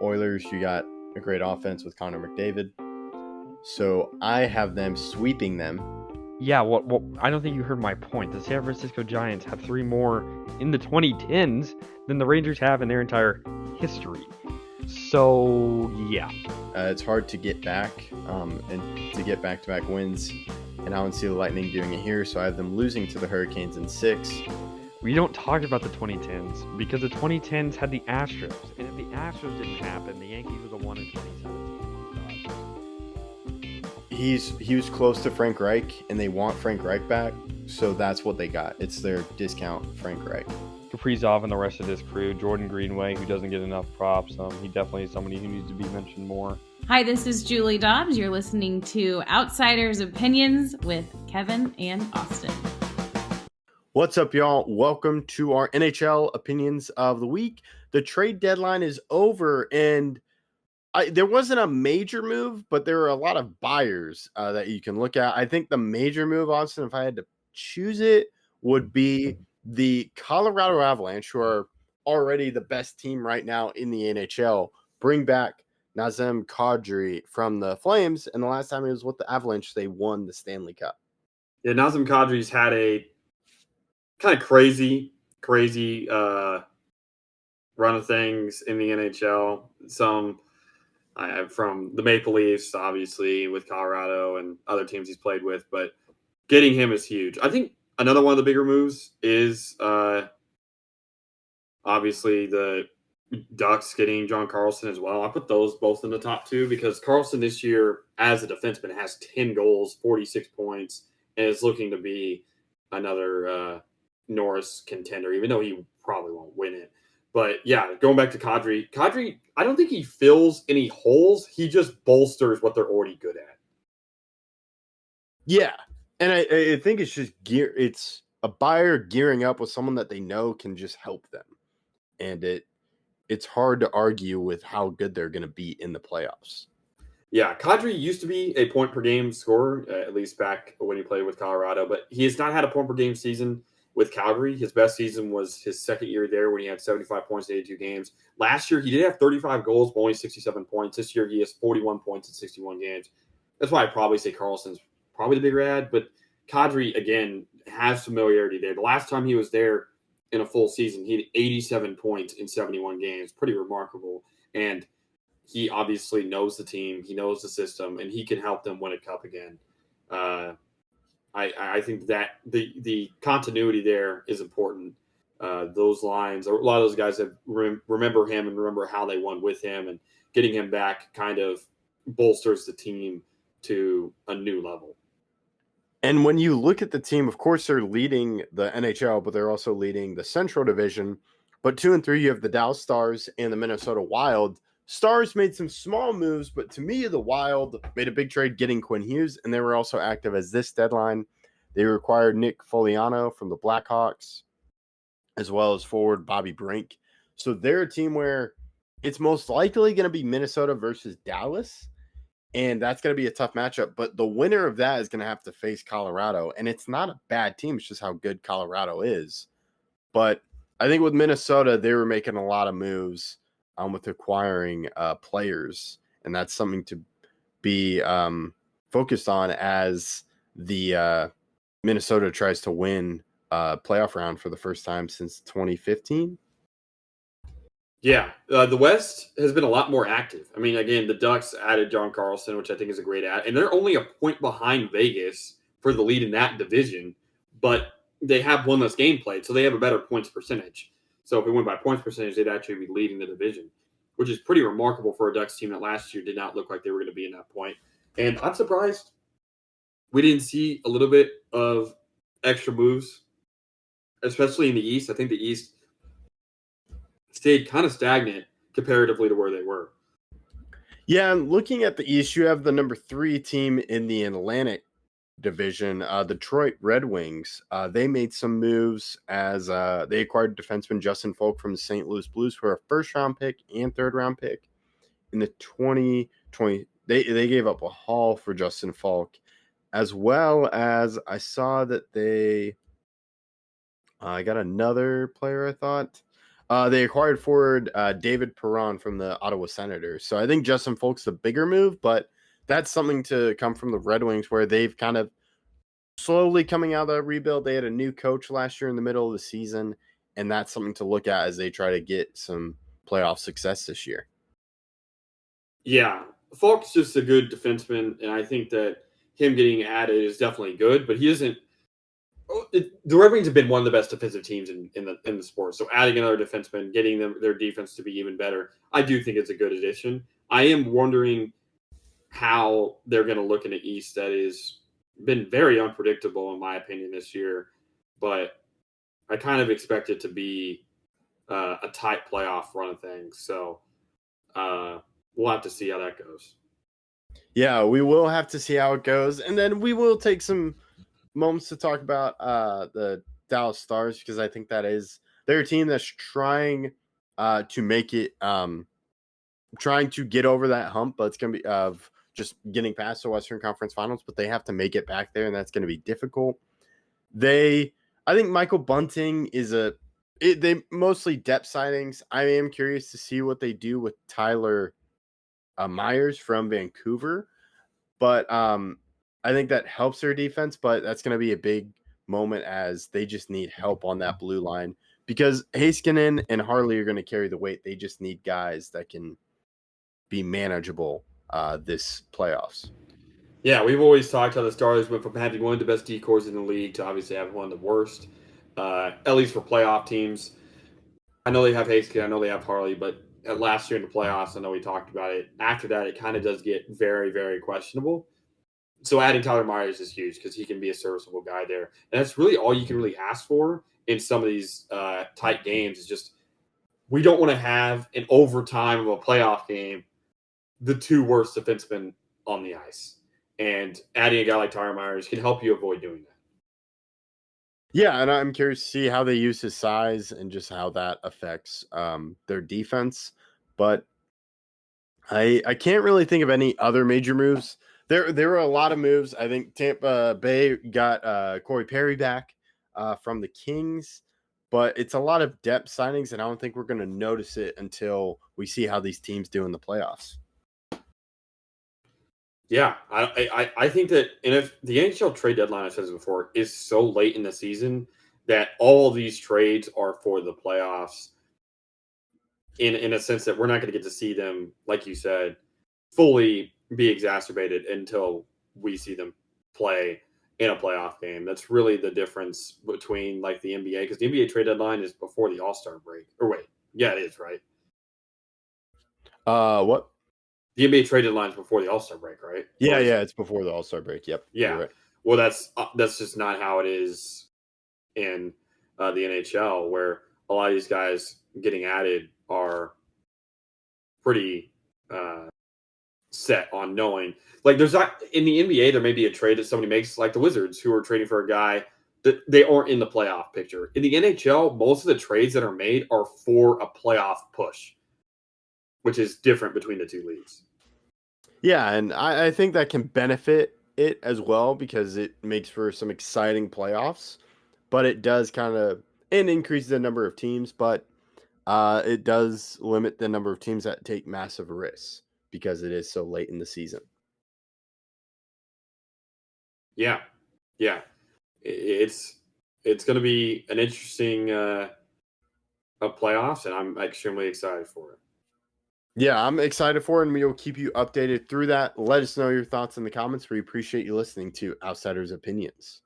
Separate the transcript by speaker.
Speaker 1: Oilers, you got a great offense with Connor McDavid. So I have them sweeping them.
Speaker 2: Yeah, well, I don't think you heard my point. The San Francisco Giants have 3 more in the 2010s than the Rangers have in their entire history. So, yeah.
Speaker 1: It's hard to get back and to get back-to-back wins. And I don't see the Lightning doing it here, so I have them losing to the Hurricanes in 6.
Speaker 2: We don't talk about the 2010s because the 2010s had the Astros. And if the Astros didn't happen, the Yankees would have won in 2017.
Speaker 1: He was close to Frank Reich, and they want Frank Reich back, so that's what they got. It's their discount Frank Reich.
Speaker 2: Kaprizov and the rest of this crew, Jordan Greenway, who doesn't get enough props. He definitely is somebody who needs to be mentioned more.
Speaker 3: Hi, this is Julie Dobbs. You're listening to Outsiders Opinions with Kevin and Austin.
Speaker 1: What's up, y'all? Welcome to our NHL Opinions of the Week. The trade deadline is over, and there wasn't a major move, but there were a lot of buyers that you can look at. I think the major move, Austin, if I had to choose it, would be the Colorado Avalanche, who are already the best team right now in the NHL, bring back Nazem Kadri from the Flames. And the last time he was with the Avalanche, they won the Stanley Cup.
Speaker 4: Yeah, Nazem Kadri's had a kind of crazy run of things in the NHL. Some from the Maple Leafs, obviously, with Colorado and other teams he's played with, but getting him is huge. I think another one of the bigger moves is obviously the Ducks getting John Carlson as well. I put those both in the top two because Carlson this year, as a defenseman, has 10 goals, 46 points, and is looking to be another Norris contender, even though he probably won't win it. But yeah, going back to Kadri, I don't think he fills any holes. He just bolsters what they're already good at.
Speaker 1: Yeah, and I think it's just it's a buyer gearing up with someone that they know can just help them, and it's hard to argue with how good they're going to be in the playoffs.
Speaker 4: Yeah, Kadri used to be a point per game scorer, at least back when he played with Colorado, but he has not had a point per game season with Calgary. His best season was his second year there when he had 75 points in 82 games. Last year, he did have 35 goals, but only 67 points. This year, he has 41 points in 61 games. That's why I'd probably say Carlson's probably the bigger ad, but Kadri, again, has familiarity there. The last time he was there in a full season, he had 87 points in 71 games. Pretty remarkable. And he obviously knows the team, he knows the system, and he can help them win a cup again. I think that the continuity there is important. Those lines, a lot of those guys have remember him and remember how they won with him, and getting him back kind of bolsters the team to a new level.
Speaker 1: And when you look at the team, of course, they're leading the NHL, but they're also leading the Central Division. But 2 and 3, you have the Dallas Stars and the Minnesota Wild. Stars made some small moves, but to me, the Wild made a big trade getting Quinn Hughes, and they were also active as this deadline. They required Nick Foligno from the Blackhawks, as well as forward Bobby Brink. So they're a team where it's most likely going to be Minnesota versus Dallas, and that's going to be a tough matchup. But the winner of that is going to have to face Colorado, and it's not a bad team. It's just how good Colorado is. But I think with Minnesota, they were making a lot of moves with acquiring players, and that's something to be focused on as the Minnesota tries to win a playoff round for the first time since 2015.
Speaker 4: Yeah, the West has been a lot more active. I mean, again, the Ducks added John Carlson, which I think is a great add, and they're only a point behind Vegas for the lead in that division, but they have one less game played, so they have a better points percentage. So if we went by points percentage, they'd actually be leading the division, which is pretty remarkable for a Ducks team that last year did not look like they were going to be in that point. And I'm surprised we didn't see a little bit of extra moves, especially in the East. I think the East stayed kind of stagnant comparatively to where they were.
Speaker 1: Yeah, and looking at the East, you have the number 3 team in the Atlantic Division, Detroit Red Wings. They made some moves as they acquired defenseman Justin Folk from the St. Louis Blues for a first-round pick and third-round pick. In the 2020, they gave up a haul for Justin Folk, as well as I saw that they got another player, I thought. They acquired forward David Perron from the Ottawa Senators. So I think Justin Folk's the bigger move, but that's something to come from the Red Wings where they've kind of slowly coming out of the rebuild. They had a new coach last year in the middle of the season, and that's something to look at as they try to get some playoff success this year.
Speaker 4: Yeah, Falk's just a good defenseman, and I think that him getting added is definitely good, but he doesn't. The Red Wings have been one of the best defensive teams in the sport. So adding another defenseman, getting their defense to be even better, I do think it's a good addition. I am wondering how they're going to look in the East. That has been very unpredictable, in my opinion, this year. But I kind of expect it to be a tight playoff run of things. So we'll have to see how that goes.
Speaker 1: Yeah, we will have to see how it goes. And then we will take some moments to talk about the Dallas Stars because I think they're a team that's trying to make it trying to get over that hump, but it's going to be of just getting past the Western Conference Finals, but they have to make it back there, and that's going to be difficult. I think Michael Bunting they mostly depth signings. I am curious to see what they do with Tyler Myers from Vancouver, but I think that helps their defense, but that's going to be a big moment as they just need help on that blue line because Heiskanen and Harley are going to carry the weight. They just need guys that can be manageable this playoffs.
Speaker 4: Yeah, we've always talked how the Stars went from having one of the best decors in the league to obviously having one of the worst, at least for playoff teams. I know they have Haskin, I know they have Harley, but last year in the playoffs, I know we talked about it. After that, it kind of does get very, very questionable. So adding Tyler Myers is huge because he can be a serviceable guy there. And that's really all you can really ask for in some of these tight games is just we don't want to have an overtime of a playoff game the two worst defensemen on the ice. And adding a guy like Tyler Myers can help you avoid doing that.
Speaker 1: Yeah, and I'm curious to see how they use his size and just how that affects their defense. But I can't really think of any other major moves. There were a lot of moves. I think Tampa Bay got Corey Perry back from the Kings, but it's a lot of depth signings, and I don't think we're going to notice it until we see how these teams do in the playoffs.
Speaker 4: Yeah, I think that, and if the NHL trade deadline, I said this before, is so late in the season that all of these trades are for the playoffs. In a sense that we're not going to get to see them, like you said, fully be exacerbated until we see them play in a playoff game. That's really the difference between like the NBA, because the NBA trade deadline is before the All-Star break. Or wait, yeah, it is, right?
Speaker 1: What?
Speaker 4: The NBA trade deadline is before the All-Star break, right?
Speaker 1: Yeah, it's before the All-Star break. Yep.
Speaker 4: Yeah.
Speaker 1: You're right.
Speaker 4: Well, that's just not how it is in the NHL, where a lot of these guys getting added are pretty set on knowing. Like, there's not in the NBA, there may be a trade that somebody makes, like the Wizards, who are trading for a guy that they aren't in the playoff picture. In the NHL, most of the trades that are made are for a playoff push, which is different between the two leagues.
Speaker 1: Yeah, and I think that can benefit it as well because it makes for some exciting playoffs, but it does kind of increase the number of teams, but it does limit the number of teams that take massive risks because it is so late in the season.
Speaker 4: Yeah, it's going to be an interesting playoffs, and I'm extremely excited for it.
Speaker 1: Yeah, I'm excited for it, and we will keep you updated through that. Let us know your thoughts in the comments. We appreciate you listening to Outsiders Opinions.